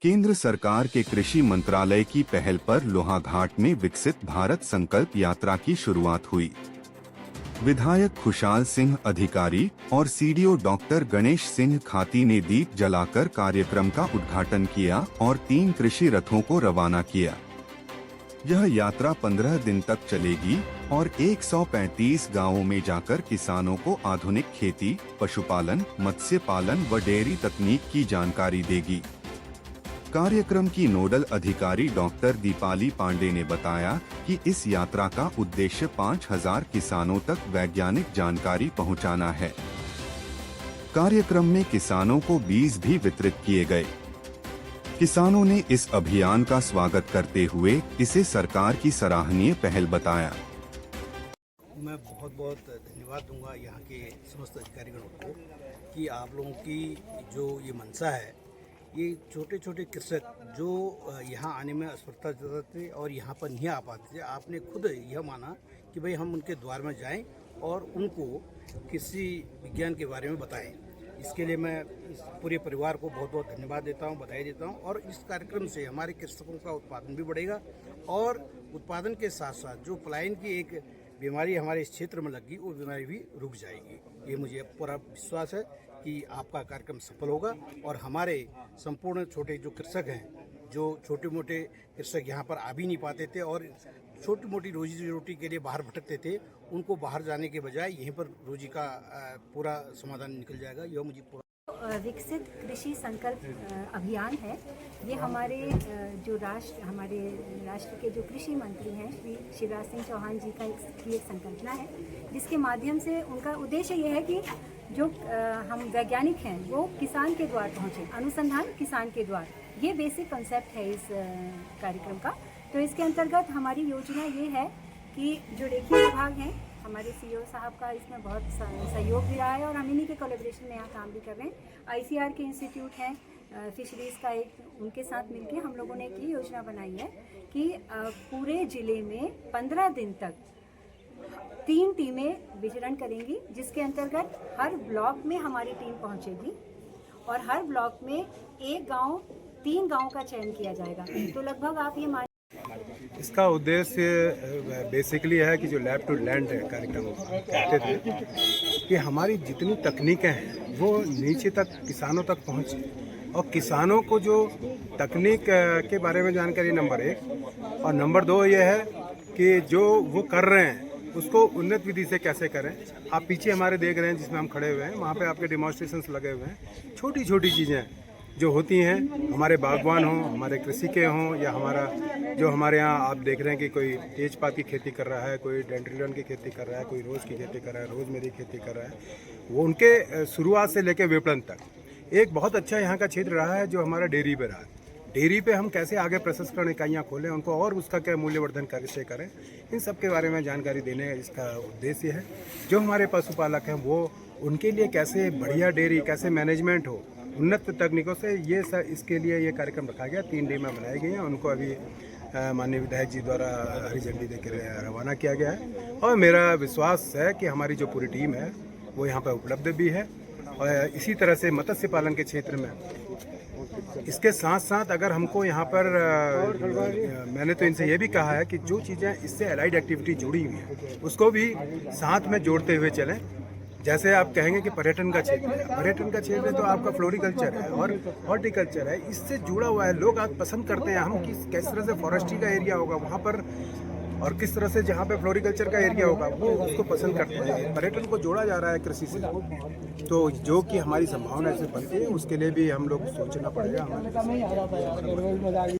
केंद्र सरकार के कृषि मंत्रालय की पहल पर लोहाघाट में विकसित भारत संकल्प यात्रा की शुरुआत हुई। विधायक खुशहाल सिंह अधिकारी और सीडीओ डॉक्टर गणेश सिंह खाती ने दीप जलाकर कार्यक्रम का उद्घाटन किया और 3 कृषि रथों को रवाना किया। यह यात्रा 15 दिन तक चलेगी और 135 गांवों में जाकर किसानों को आधुनिक खेती, पशुपालन, मत्स्य पालन व डेयरी तकनीक की जानकारी देगी। कार्यक्रम की नोडल अधिकारी डॉक्टर दीपाली पांडे ने बताया कि इस यात्रा का उद्देश्य 5000 किसानों तक वैज्ञानिक जानकारी पहुंचाना है। कार्यक्रम में किसानों को बीज भी वितरित किए गए। किसानों ने इस अभियान का स्वागत करते हुए इसे सरकार की सराहनीय पहल बताया। मैं बहुत बहुत धन्यवाद दूंगा यहाँ के समस्त अधिकारीगणों को कि आप लोगों की जो ये मंशा है, ये छोटे छोटे कृषक जो यहाँ आने में असमर्थता जताते और यहाँ पर नहीं आ पाते थे, आपने खुद यह माना कि भाई हम उनके द्वार में जाएं और उनको कृषि विज्ञान के बारे में बताएं। इसके लिए मैं इस पूरे परिवार को बहुत बहुत धन्यवाद देता हूँ, बधाई देता हूँ। और इस कार्यक्रम से हमारे कृषकों का उत्पादन भी बढ़ेगा और उत्पादन के साथ साथ जो पलायन की एक बीमारी हमारे इस क्षेत्र में लगी, वो बीमारी भी रुक जाएगी। ये मुझे पूरा विश्वास है कि आपका कार्यक्रम सफल होगा और हमारे संपूर्ण छोटे जो कृषक हैं, जो छोटे मोटे कृषक यहाँ पर आ भी नहीं पाते थे और छोटी मोटी रोजी रोटी के लिए बाहर भटकते थे, उनको बाहर जाने के बजाय यहीं पर रोजी का पूरा समाधान निकल जाएगा। यह मुझे पूरा विकसित कृषि संकल्प अभियान है। ये हमारे हमारे राष्ट्र के जो कृषि मंत्री हैं श्री शिवराज सिंह चौहान जी की एक संकल्पना है, जिसके माध्यम से उनका उद्देश्य ये है कि जो हम वैज्ञानिक हैं वो किसान के द्वार पहुँचे, अनुसंधान किसान के द्वार। ये बेसिक कंसेप्ट है इस कार्यक्रम का। तो इसके अंतर्गत हमारी योजना ये है कि जो रेखीय विभाग हैं, हमारे सीईओ साहब का इसमें बहुत सहयोग भी रहा है और हम इन्हीं के कोलैबोरेशन में यहाँ काम भी कर रहे हैं। आईसीआर के इंस्टीट्यूट हैं फिशरीज़ का एक, उनके साथ मिलके हम लोगों ने एक ये योजना बनाई है कि पूरे ज़िले में 15 दिन तक 3 टीमें विचरण करेंगी, जिसके अंतर्गत हर ब्लॉक में हमारी टीम पहुँचेगी और हर ब्लॉक में एक गाँव 3 गाँव का चयन किया जाएगा। तो लगभग आप ये मान इसका उद्देश्य बेसिकली है कि जो लैब टू लैंड कार्यक्रम कहते थे कि हमारी जितनी तकनीकें हैं वो नीचे तक किसानों तक पहुँचे और किसानों को जो तकनीक के बारे में जानकारी नंबर 1 और नंबर 2 ये है कि जो वो कर रहे हैं उसको उन्नत विधि से कैसे करें। आप पीछे हमारे देख रहे हैं जिसमें हम खड़े हुए हैं, वहाँ पे आपके डेमोन्स्ट्रेशंस लगे हुए हैं। छोटी छोटी चीज़ें जो होती हैं, हमारे बागवान हों, हमारे कृषि के हों या हमारे यहाँ आप देख रहे हैं कि कोई तेजपात की खेती कर रहा है, कोई डेंड्रिलियन की खेती कर रहा है, कोई रोज़ की खेती कर रहा है, रोज़मेरी खेती कर रहा है, वो उनके शुरुआत से लेकर विपणन तक एक बहुत अच्छा यहाँ का क्षेत्र रहा है जो हमारा डेयरी पे रहा है। डेयरी पे हम कैसे आगे प्रसंस्करण इकाइयाँ खोलें, उनको और उसका क्या मूल्यवर्धन कैसे करें, इन सब के बारे में जानकारी देने इसका उद्देश्य है। जो हमारे पशुपालक हैं वो उनके लिए कैसे बढ़िया डेयरी, कैसे मैनेजमेंट हो उन्नत तकनीकों से, ये सब इसके लिए ये कार्यक्रम रखा गया। 3 टीमें बनाई गई हैं, उनको अभी माननीय विधायक जी द्वारा हरी झंडी देकर रवाना किया गया है और मेरा विश्वास है कि हमारी जो पूरी टीम है वो यहाँ पर उपलब्ध भी है। और इसी तरह से मत्स्य पालन के क्षेत्र में इसके साथ साथ अगर हमको यहाँ पर मैंने तो इनसे ये भी कहा है कि जो चीज़ें इससे एलाइड एक्टिविटी जुड़ी हुई हैं उसको भी साथ में जोड़ते हुए चलें। जैसे आप कहेंगे कि पर्यटन का क्षेत्र है, पर्यटन का क्षेत्र है तो आपका फ्लोरिकल्चर है और हॉर्टिकल्चर है, इससे जुड़ा हुआ है। लोग आज पसंद करते हैं, हम किस तरह से फॉरेस्ट्री का एरिया होगा वहाँ पर और किस तरह से जहाँ पे फ्लोरिकल्चर का एरिया होगा वो उसको पसंद करते हैं। पर्यटन को जोड़ा जा रहा है कृषि से, तो जो कि हमारी संभावना से बनती है उसके लिए भी हम लोग सोचना पड़ेगा हमारे।